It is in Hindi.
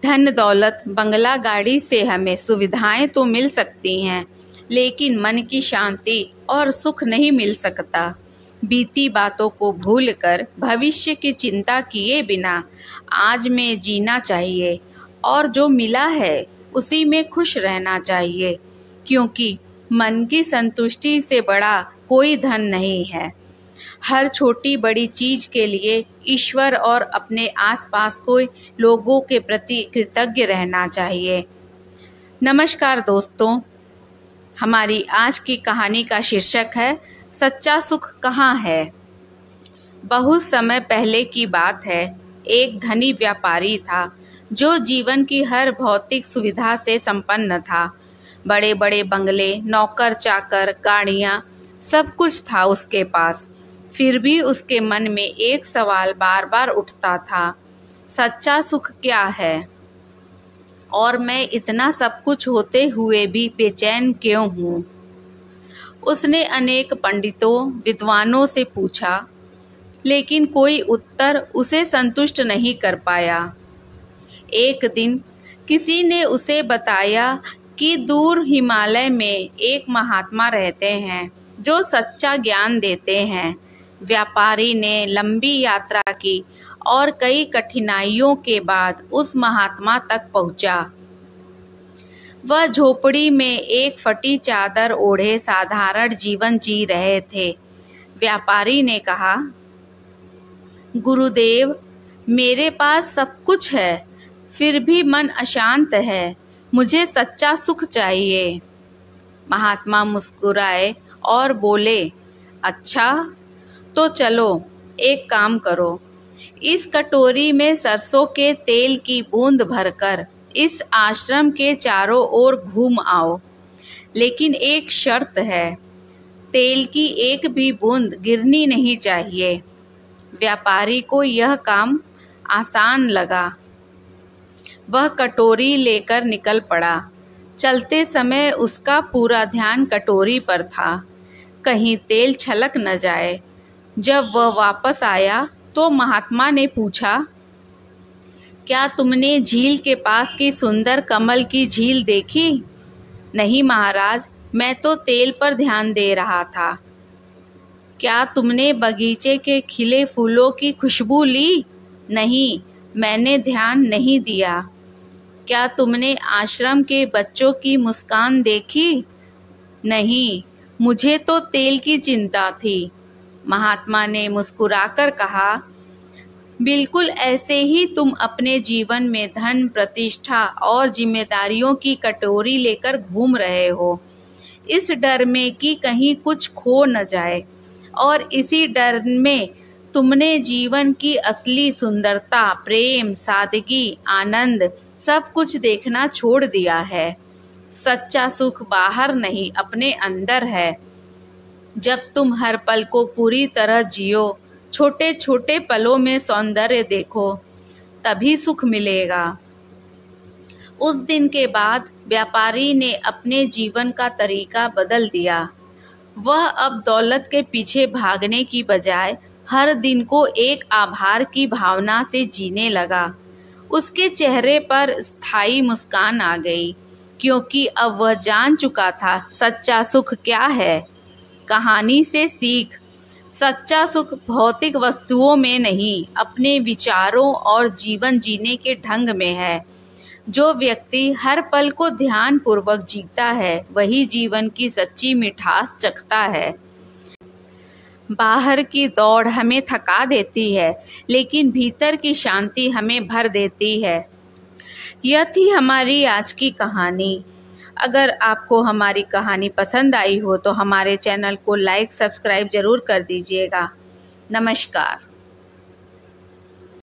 धन दौलत बंगला गाड़ी से हमें सुविधाएं तो मिल सकती हैं, लेकिन मन की शांति और सुख नहीं मिल सकता। बीती बातों को भूलकर भविष्य की चिंता किए बिना आज में जीना चाहिए और जो मिला है उसी में खुश रहना चाहिए, क्योंकि मन की संतुष्टि से बड़ा कोई धन नहीं है। हर छोटी बड़ी चीज के लिए ईश्वर और अपने आसपास के लोगों के प्रति कृतज्ञ रहना चाहिए। नमस्कार दोस्तों, हमारी आज की कहानी का शीर्षक है सच्चा सुख कहाँ है। बहुत समय पहले की बात है। एक धनी व्यापारी था जो जीवन की हर भौतिक सुविधा से संपन्न था। बड़े बड़े बंगले, नौकर चाकर, गाड़ियाँ, सब कुछ था उसके पास। फिर भी उसके मन में एक सवाल बार बार उठता था, सच्चा सुख क्या है और मैं इतना सब कुछ होते हुए भी बेचैन क्यों हूँ। उसने अनेक पंडितों, विद्वानों से पूछा, लेकिन कोई उत्तर उसे संतुष्ट नहीं कर पाया। एक दिन किसी ने उसे बताया कि दूर हिमालय में एक महात्मा रहते हैं जो सच्चा ज्ञान देते हैं। व्यापारी ने लंबी यात्रा की और कई कठिनाइयों के बाद उस महात्मा तक पहुंचा। वह झोपड़ी में एक फटी चादर ओढ़े साधारण जीवन जी रहे थे। व्यापारी ने कहा, गुरुदेव, मेरे पास सब कुछ है, फिर भी मन अशांत है। मुझे सच्चा सुख चाहिए। महात्मा मुस्कुराए और बोले, अच्छा, तो चलो एक काम करो। इस कटोरी में सरसों के तेल की बूंद भरकर इस आश्रम के चारों ओर घूम आओ, लेकिन एक शर्त है, तेल की एक भी बूंद गिरनी नहीं चाहिए। व्यापारी को यह काम आसान लगा। वह कटोरी लेकर निकल पड़ा। चलते समय उसका पूरा ध्यान कटोरी पर था, कहीं तेल छलक न जाए। जब वह वापस आया तो महात्मा ने पूछा, क्या तुमने झील के पास की सुंदर कमल की झील देखी? नहीं महाराज, मैं तो तेल पर ध्यान दे रहा था। क्या तुमने बगीचे के खिले फूलों की खुशबू ली? नहीं, मैंने ध्यान नहीं दिया। क्या तुमने आश्रम के बच्चों की मुस्कान देखी? नहीं, मुझे तो तेल की चिंता थी। महात्मा ने मुस्कुराकर कहा, बिल्कुल ऐसे ही तुम अपने जीवन में धन, प्रतिष्ठा और जिम्मेदारियों की कटोरी लेकर घूम रहे हो, इस डर में कि कहीं कुछ खो न जाए। और इसी डर में तुमने जीवन की असली सुंदरता, प्रेम, सादगी, आनंद सब कुछ देखना छोड़ दिया है। सच्चा सुख बाहर नहीं, अपने अंदर है। जब तुम हर पल को पूरी तरह जियो, छोटे छोटे पलों में सौंदर्य देखो, तभी सुख मिलेगा। उस दिन के बाद व्यापारी ने अपने जीवन का तरीका बदल दिया। वह अब दौलत के पीछे भागने की बजाय हर दिन को एक आभार की भावना से जीने लगा। उसके चेहरे पर स्थायी मुस्कान आ गई, क्योंकि अब वह जान चुका था सच्चा सुख क्या है। कहानी से सीख, सच्चा सुख भौतिक वस्तुओं में नहीं, अपने विचारों और जीवन जीने के ढंग में है। जो व्यक्ति हर पल को ध्यान पूर्वक जीता है, वही जीवन की सच्ची मिठास चखता है। बाहर की दौड़ हमें थका देती है, लेकिन भीतर की शांति हमें भर देती है। यह थी हमारी आज की कहानी। अगर आपको हमारी कहानी पसंद आई हो तो हमारे चैनल को लाइक, सब्सक्राइब जरूर कर दीजिएगा। नमस्कार।